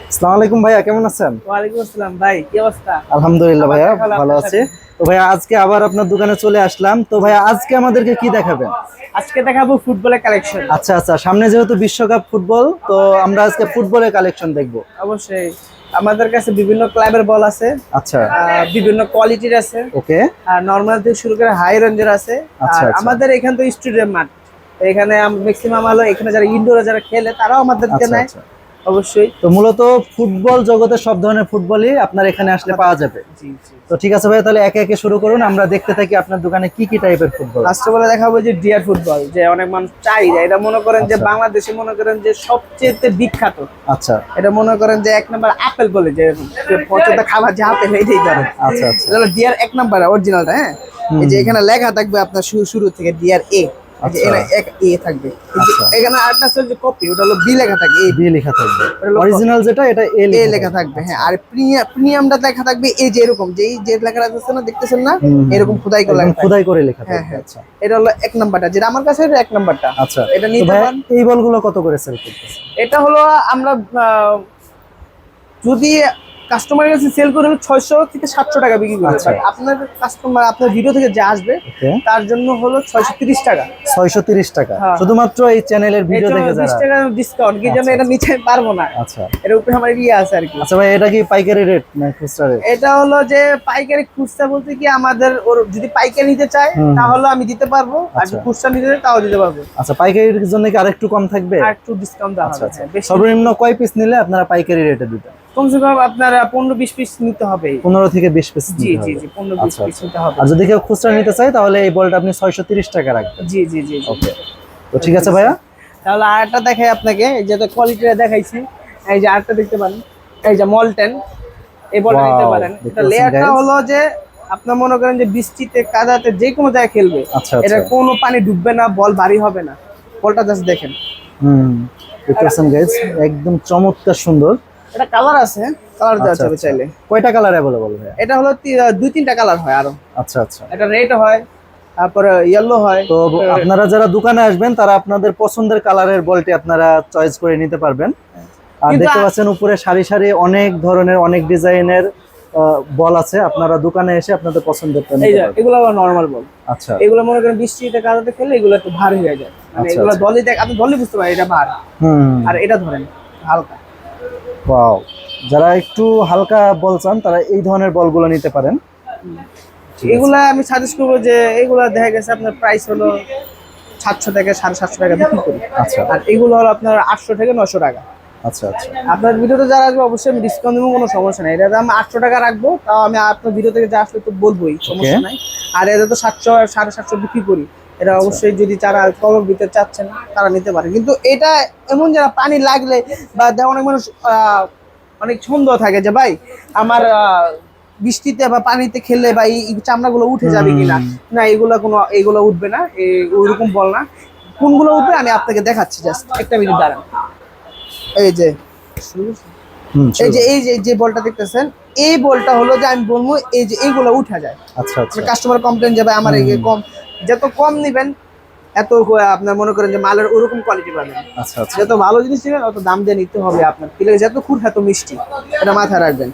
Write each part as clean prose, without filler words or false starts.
আসসালামু আলাইকুম ভাইয়া, কেমন আছেন? ওয়ালাইকুম আসসালাম ভাই, কি অবস্থা? আলহামদুলিল্লাহ ভাইয়া, ভালো আছি। তো ভাইয়া আজকে আবার আপনার দোকানে চলে আসলাম। তো ভাইয়া আজকে আমাদেরকে কি দেখাবেন? আজকে দেখাবো ফুটবলের কালেকশন। আচ্ছা আচ্ছা, সামনে যেহেতু বিশ্বকাপ ফুটবল, তো আমরা আজকে ফুটবলের কালেকশন দেখবো। অবশ্যই আমাদের কাছে বিভিন্ন ক্লাবের বল আছে। আচ্ছা, বিভিন্ন কোয়ালিটির আছে। ওকে। আর নরমাল থেকে শুরু করে হাই রেঞ্জের আছে। আচ্ছা, আর আচ্ছা। আমাদের এখান তো স্টেডিয়াম মাঠ, এখানে ম্যাক্সিমাম হলো এখানে যারা ইনডোরে যারা খেলে তারাও আমাদেরকে আচ্ছা নেয়। আচ্ছা। অবশ্যই। তো মূলত ফুটবল জগতে সব ধরনের ফুটবলই আপনার এখানে আসলে পাওয়া যাবে। জি জি। তো ঠিক আছে ভাইয়া, তাহলে একে একে শুরু করুন, আমরা দেখতে থাকি আপনার দোকানে কি কি টাইপের ফুটবল। ফার্স্ট অফ অল দেখাবো যে ডিয়ার ফুটবল, যে অনেক মানুষ চাহিদা, এটা মনে করেন যে আচ্ছা। বাংলাদেশে মনে করেন যে সবচেয়ে বিখ্যাত। আচ্ছা এটা মনে করেন যে এক নাম্বার আপেল বলে, যে পচা খাবার যে আপেল এইটাই ধরে। আচ্ছা আচ্ছা। এটা হলো ডিয়ার এক নাম্বার অরিজিনালটা। হ্যাঁ, এই যে এখানে লেখা থাকবে আপনার শুরু থেকে ডিয়ার এ, এখানে এক এ থাকবে। এখানে আরেকটা আছে যে কপি, ওটা হলো বি লেখা থাকে, এ বি লেখা থাকবে। অরিজিনাল যেটা, এটা এ লেখা থাকবে। হ্যাঁ, আর প্রিমিয়ামটা লেখা থাকবে এই যে এরকম, যেই যে লেখা আছে না, দেখতেছেন না, এরকম খোদাই করে লেখা, খোদাই করে লেখা হ্যাঁ থাকবে। হ্যাঁ। আচ্ছা, এটা হলো এক নাম্বারটা, যেটা আমার কাছে এটা এক নাম্বারটা। আচ্ছা, এটা নিতে পারেন। এই বলগুলো কত করে সেল করতেছেন? এটা হলো আমরা যদি কাস্টমারের কাছে সেল করে হলো 600 থেকে 700 টাকা বিক্রি করে। আচ্ছা। আপনার কাস্টমার আপনার ভিডিও থেকে যে আসবে তার জন্য হলো 630 টাকা। 630 টাকা হ্যাঁ। শুধুমাত্র এই চ্যানেলের ভিডিও দেখে 20 যারা। টাকা ডিসকাউন্ট, কি জন্য এটা নিতে পারবো না। আচ্ছা, এর উপরে আমার আছে আর কি। আচ্ছা ভাই, এটা কি পাইকারি রেট না খুচরা রেট? এটা হলো যে পাইকারি, খুচরা বলতে কি আমাদের ওর যদি পাইকারি নিতে চায় তাহলে আমি দিতে পারবো, আর যদি খুচরা নিতে চায় তাও দিতে পারবো। আচ্ছা, পাইকারির জন্য কি আরেকটু কম থাকবে? আর একটু ডিসকাউন্ট দেওয়া হবে। আচ্ছা, সর্বনিম্ন কয় পিস নিলে আপনারা পাইকারি রেটে দিবেন? কমসে কম আপনারা 15-20 পিস নিতে হবে। 15 থেকে 20 পিস জি নিতে জি হবে। জি, 15-20 পিস নিতে হবে। আর যদি কেউ খুচরা নিতে চায় তাহলে এই বলটা আপনি 630 টাকা রাখবেন। জি জি জি। ওকে, তো ঠিক আছে ভাইয়া। তাহলে আরেকটা দেখাই আপনাকে, এই যে কোয়ালিটিটা দেখাইছি, এই যে আরেকটা দেখতে পারেন, এই যে মলটেন, এই বলটা নিতে পারেন। এটা লেয়ারটা হলো যে আপনার মনে করেন যে বৃষ্টিতে কাদাতে যে কোনো জায়গায় খেলবে, আচ্ছা, এটা কোনো পানি ডুববে না, বল ভারী হবে না। বলটা জাস্ট দেখেন। দেখতেছেন গাইস, একদম চমৎকার সুন্দর। এটা কালার আছে, কালার দেওয়া যাবে চাইলে। কয়টা কালার अवेलेबल ভাইয়া? এটা হলো 2-3টা কালার হয় আরো। আচ্ছা আচ্ছা। এটা রেড হয়, তারপরে ইয়েলো হয়। তো আপনারা যারা দোকানে আসবেন তারা আপনাদের পছন্দের কালারের বলটি আপনারা চয়েস করে নিতে পারবেন। আর দেখতে পাচ্ছেন উপরে সারি সারি অনেক ধরনের, অনেক ডিজাইনের বল আছে। আপনারা দোকানে এসে আপনাদের পছন্দেরটা নিতে পারবেন। এগুলো হলো নরমাল বল। আচ্ছা, এগুলো মনে করেন বৃষ্টিতে কাদাতে খেলে এগুলো একটু ভারী হয়ে যায়, মানে এগুলো দলে দেখ, আপনি দলে বুঝতে পারেন এটা ভার। আর এটা ধরেন হালকা। ওয়াও, যারা একটু হালকা বল চান তারা এই ধরনের বলগুলো নিতে পারেন। এগুলা আমি সাজেস্ট করবো যে এগুলা দেখা গেছে আপনার প্রাইস হলো 700 থেকে 750 টাকা বিক্রি করি। আচ্ছা, আর এগুলো হলো আপনার 800 থেকে 900 টাকা। আচ্ছা আচ্ছা। আপনার ভিডিওতে যারা আসবে অবশ্যই আমি ডিসকাউন্ট দেবো, কোনো সমস্যা নেই। এটা আমি 800 টাকা রাখবো, তাও আমি আপনার ভিডিও থেকে যা আসলে তো বলবোই, সমস্যা নাই। আর এটা তো 700 750 বিক্রি করি। এটা অবশ্যই যদি যারা কমের ভিতরে চাচ্ছেন তারা নিতে পারে। কিন্তু এটা এমন যারা পানি লাগলে বা অনেক মানুষ অনেক সন্দেহ থাকে যে ভাই আমার বৃষ্টিতে বা পানিতে খেললে বা এই চামড়াগুলো উঠে যাবে কিনা। না, এগুলো উঠবে না, ওইরকম বল না। কোনগুলো উঠবে আমি আপনাকে দেখাচ্ছি, জাস্ট একটা মিনিট দাঁড়ান। এই যে যে বলটা দেখতেছেন, এই বলটা হলো যে আমি বলবো এই যে এইগুলো উঠা যায়। আচ্ছা আচ্ছা। কাস্টমার কমপ্লেন যাবে আমার এই কম, যত কম নিবেন এত আপনার মনে করেন যে মালের ওরকম কোয়ালিটি পাবেন। আচ্ছা আচ্ছা। যত ভালো জিনিস নেবেন অত দাম দিয়ে নিতে হবে আপনার। যত খুব এত মিষ্টি, এটা মাথায় রাখবেন।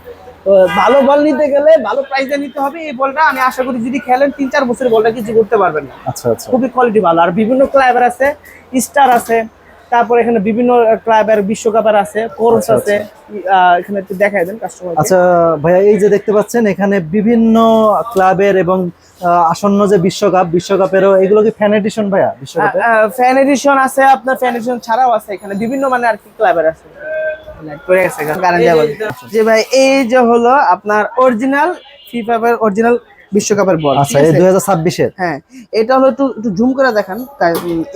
তো ভালো বল নিতে গেলে ভালো প্রাইস দিয়ে নিতে হবে। এই বলটা আমি আশা করি যদি খেলেন 3-4 বছরের বলটা কিছু করতে পারবেন না। আচ্ছা আচ্ছা। খুবই কোয়ালিটি ভালো। আর বিভিন্ন ক্লাবের আছে, স্টার আছে, তারপর এখানে বিভিন্ন ক্লাবের বিশ্বকাপের আছে, কোর্স আছে। এখানে একটু দেখাই দেন কাস্টমার। আচ্ছা ভাইয়া, এই যে দেখতে পাচ্ছেন এখানে বিভিন্ন ক্লাবের এবং আসন্ন যে বিশ্বকাপেরও এগুলো কি ফ্যান এডিশন ভাইয়া? বিশ্বকাপে ফ্যান এডিশন আছে, আপনার ফ্যান এডিশন ছাড়াও আছে এখানে বিভিন্ন মানে আর কি ক্লাবের আছে। যে ভাই এই যে হলো আপনার অরিজিনাল ফিফা এর অরিজিনাল বিশ্বকাপের বল। আচ্ছা, এই 2026 এর। হ্যাঁ, এটা হলো একটু জুম করে দেখান।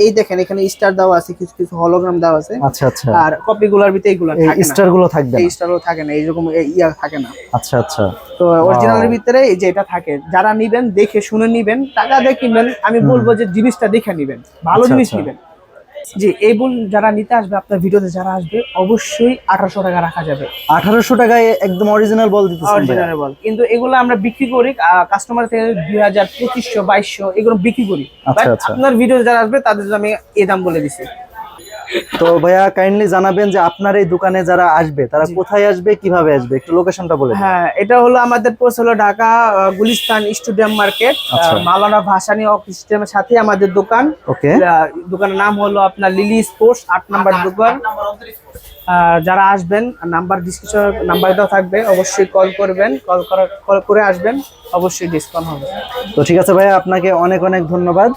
এই দেখেন এখানে স্টার দেওয়া আছে, কিছু কিছু হলোগ্রাম দেওয়া আছে। আচ্ছা আচ্ছা। আর কপিগুলোর ভিতরে এইগুলো থাকে না, স্টার গুলো থাকবে না। এই স্টার গুলো থাকে না, এইরকম ইয়া থাকে না। আচ্ছা আচ্ছা। তো অরিজিনালের ভিতরে এই যে এটা থাকে। যারা নিবেন দেখে শুনে নিবেন, টাকা দিয়ে কিনবেন। আমি বলবো যে জিনিসটা দেখে নিবেন, ভালো জিনিস নিবেন। জি, এই বল যারা নিতে আসবে, আপনার ভিডিওতে যারা আসবে, অবশ্যই 1800 টাকা রাখা যাবে। 1800 টাকায় একদম অরিজিনাল বল দিতেছেন ভাইয়া? অরিজিনাল বল, কিন্তু এগুলো আমরা বিক্রি করি কাস্টমার থেকে 2000, 2500, 2200 এগুলো বিক্রি করি। আচ্ছা, But আচ্ছা। আপনার ভিডিও যারা আসবে তাদের জন্য আমি এই দাম বলে দিছি। তো ভাইয়া কাইন্ডলি জানাবেন যে আপনার এই দোকানে যারা আসবে তারা জি। কোথায় আসবে, কিভাবে আসবে, একটু লোকেশনটা বলে দিন। হ্যাঁ, এটা হলো আমাদের পোস্ট হলো ঢাকা গুলিস্তান স্টেডিয়াম মার্কেট, আচ্ছা। মাওলানা ভাসানী স্টেডিয়ামের সাথে আমাদের দোকান। ওকে। দোকানের নাম হলো আপনার লিলি স্পোর্টস, 8 নাম্বার দোকান। যারা আসবেন, নাম্বার ডিসক্রিপশন নাম্বার দেওয়া থাকবে, অবশ্যই কল করবেন, কল করে আসবেন, অবশ্যই ডিসকাউন্ট হবে। তো ঠিক আছে ভাইয়া, আপনাকে অনেক অনেক ধন্যবাদ।